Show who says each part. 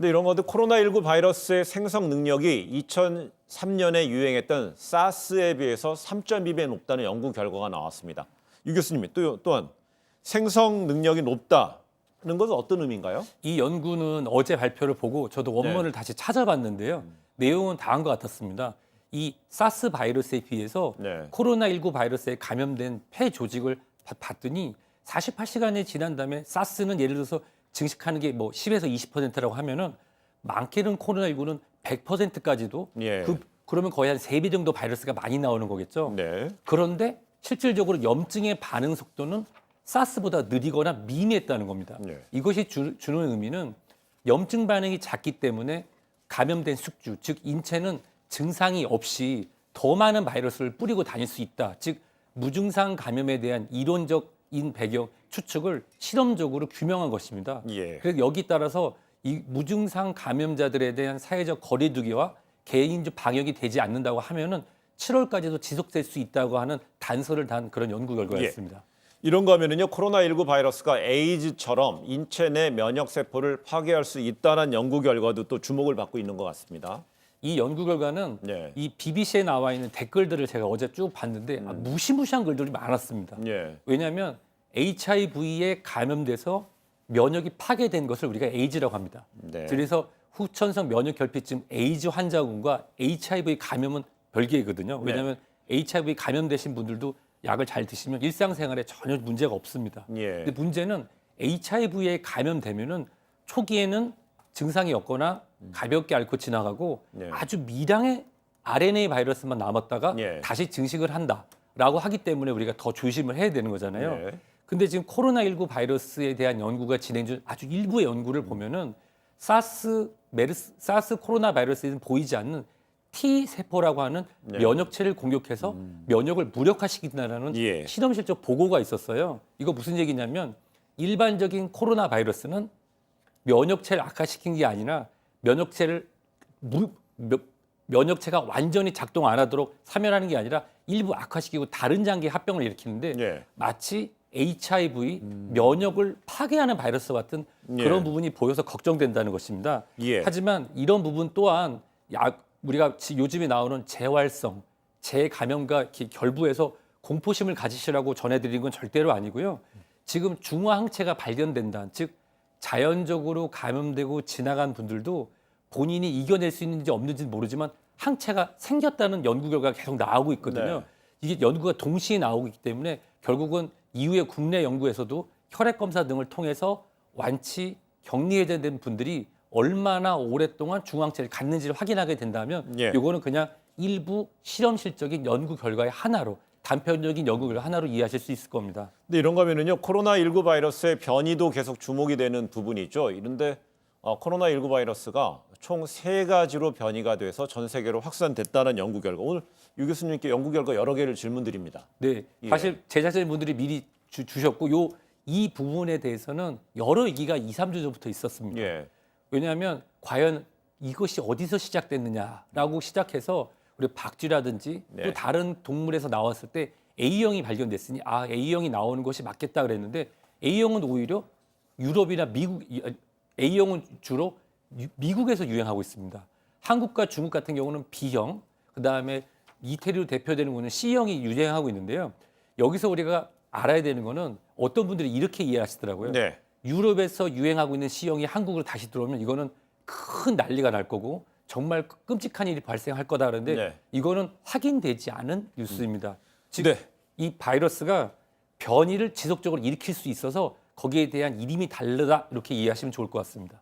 Speaker 1: 근데 이런 것도 코로나19 바이러스의 생성 능력이 2003년에 유행했던 사스에 비해서 3.2배 높다는 연구 결과가 나왔습니다. 유 교수님이 또한 생성 능력이 높다는 것은 어떤 의미인가요?
Speaker 2: 이 연구는 어제 발표를 보고 저도 원문을 다시 찾아봤는데요. 내용은 다음과 같았습니다. 이 사스 바이러스에 비해서 코로나19 바이러스에 감염된 폐 조직을 봤더니 48시간이 지난 다음에 사스는 예를 들어서 증식하는 게 뭐 10에서 20%라고 하면은 많게는 코로나19는 100%까지도 그러면 거의 한 3배 정도 바이러스가 많이 나오는 거겠죠. 그런데 실질적으로 염증의 반응 속도는 사스보다 느리거나 미미했다는 겁니다. 이것이 주는 의미는 염증 반응이 작기 때문에 감염된 숙주, 즉 인체는 증상이 없이 더 많은 바이러스를 뿌리고 다닐 수 있다. 즉 무증상 감염에 대한 이론적인 배경 추측을 실험적으로 규명한 것입니다. 그래서 여기 따라서 이 무증상 감염자들에 대한 사회적 거리두기와 개인적 방역이 되지 않는다고 하면은 7월까지도 지속될 수 있다고 하는 단서를 단 그런 연구 결과였습니다.
Speaker 1: 이런 거면은요, 코로나19 바이러스가 에이즈처럼 인체 내 면역 세포를 파괴할 수 있다는 연구 결과도 또 주목을 받고 있는 것 같습니다.
Speaker 2: 이 연구 결과는 이 BBC에 나와 있는 댓글들을 제가 어제 쭉 봤는데 무시무시한 글들이 많았습니다. 왜냐하면 HIV에 감염돼서 면역이 파괴된 것을 우리가 에이즈라고 합니다. 그래서 후천성 면역결핍증 에이즈 환자군과 HIV 감염은 별개이거든요. 왜냐하면 HIV 감염되신 분들도 약을 잘 드시면 일상생활에 전혀 문제가 없습니다. 근데 문제는 HIV에 감염되면은 초기에는 증상이 없거나 가볍게 앓고 지나가고 아주 미량의 RNA 바이러스만 남았다가 다시 증식을 한다라고 하기 때문에 우리가 더 조심을 해야 되는 거잖아요. 근데 지금 코로나19 바이러스에 대한 연구가 진행 중 아주 일부의 연구를 보면은 사스 코로나 바이러스에는 보이지 않는 T 세포라고 하는 면역체를 공격해서 면역을 무력화시킨다는 실험실적 보고가 있었어요. 이거 무슨 얘기냐면 일반적인 코로나 바이러스는 면역체를 악화시킨 게 아니라 면역체가 완전히 작동 안 하도록 사멸하는 게 아니라 일부 악화시키고 다른 장기의 합병을 일으키는데 마치 HIV 면역을 파괴하는 바이러스 같은 그런 부분이 보여서 걱정된다는 것입니다. 하지만 이런 부분 또한 우리가 요즘에 나오는 재활성, 재감염과 결부해서 공포심을 가지시라고 전해드리는 건 절대로 아니고요. 지금 중화항체가 발견된다. 즉 자연적으로 감염되고 지나간 분들도 본인이 이겨낼 수 있는지 없는지 모르지만 항체가 생겼다는 연구 결과가 계속 나오고 있거든요. 이게 연구가 동시에 나오고 있기 때문에 결국은 이후에 국내 연구에서도 혈액 검사 등을 통해서 완치, 격리 해제된 분들이 얼마나 오랫동안 중항체를 갖는지를 확인하게 된다면 이거는 그냥 일부 실험실적인 연구 결과의 하나로 단편적인 연구 결과 하나로 이해하실 수 있을 겁니다.
Speaker 1: 근데 이런 거면은요, 코로나19 바이러스의 변이도 계속 주목이 되는 부분이죠. 이런데 코로나19 바이러스가 총 3가지로 변이가 돼서 전 세계로 확산됐다는 연구 결과. 오늘 유 교수님께 연구 결과 여러 개를 질문드립니다.
Speaker 2: 네, 사실 제자들분들이 미리 주셨고 이 부분에 대해서는 여러 얘기가 2, 3주 전부터 있었습니다. 왜냐하면 과연 이것이 어디서 시작됐느냐라고 시작해서 우리 박쥐라든지 또 다른 동물에서 나왔을 때 A형이 발견됐으니 A형이 나오는 것이 맞겠다 그랬는데 A형은 오히려 유럽이나 미국, A형은 주로 미국에서 유행하고 있습니다. 한국과 중국 같은 경우는 B형, 그다음에 이태리로 대표되는 거는 C형이 유행하고 있는데요. 여기서 우리가 알아야 되는 거는 어떤 분들이 이렇게 이해하시더라고요. 유럽에서 유행하고 있는 C형이 한국으로 다시 들어오면 이거는 큰 난리가 날 거고 정말 끔찍한 일이 발생할 거다 그러는데 이거는 확인되지 않은 뉴스입니다. 즉 이 바이러스가 변이를 지속적으로 일으킬 수 있어서 거기에 대한 이름이 다르다 이렇게 이해하시면 좋을 것 같습니다.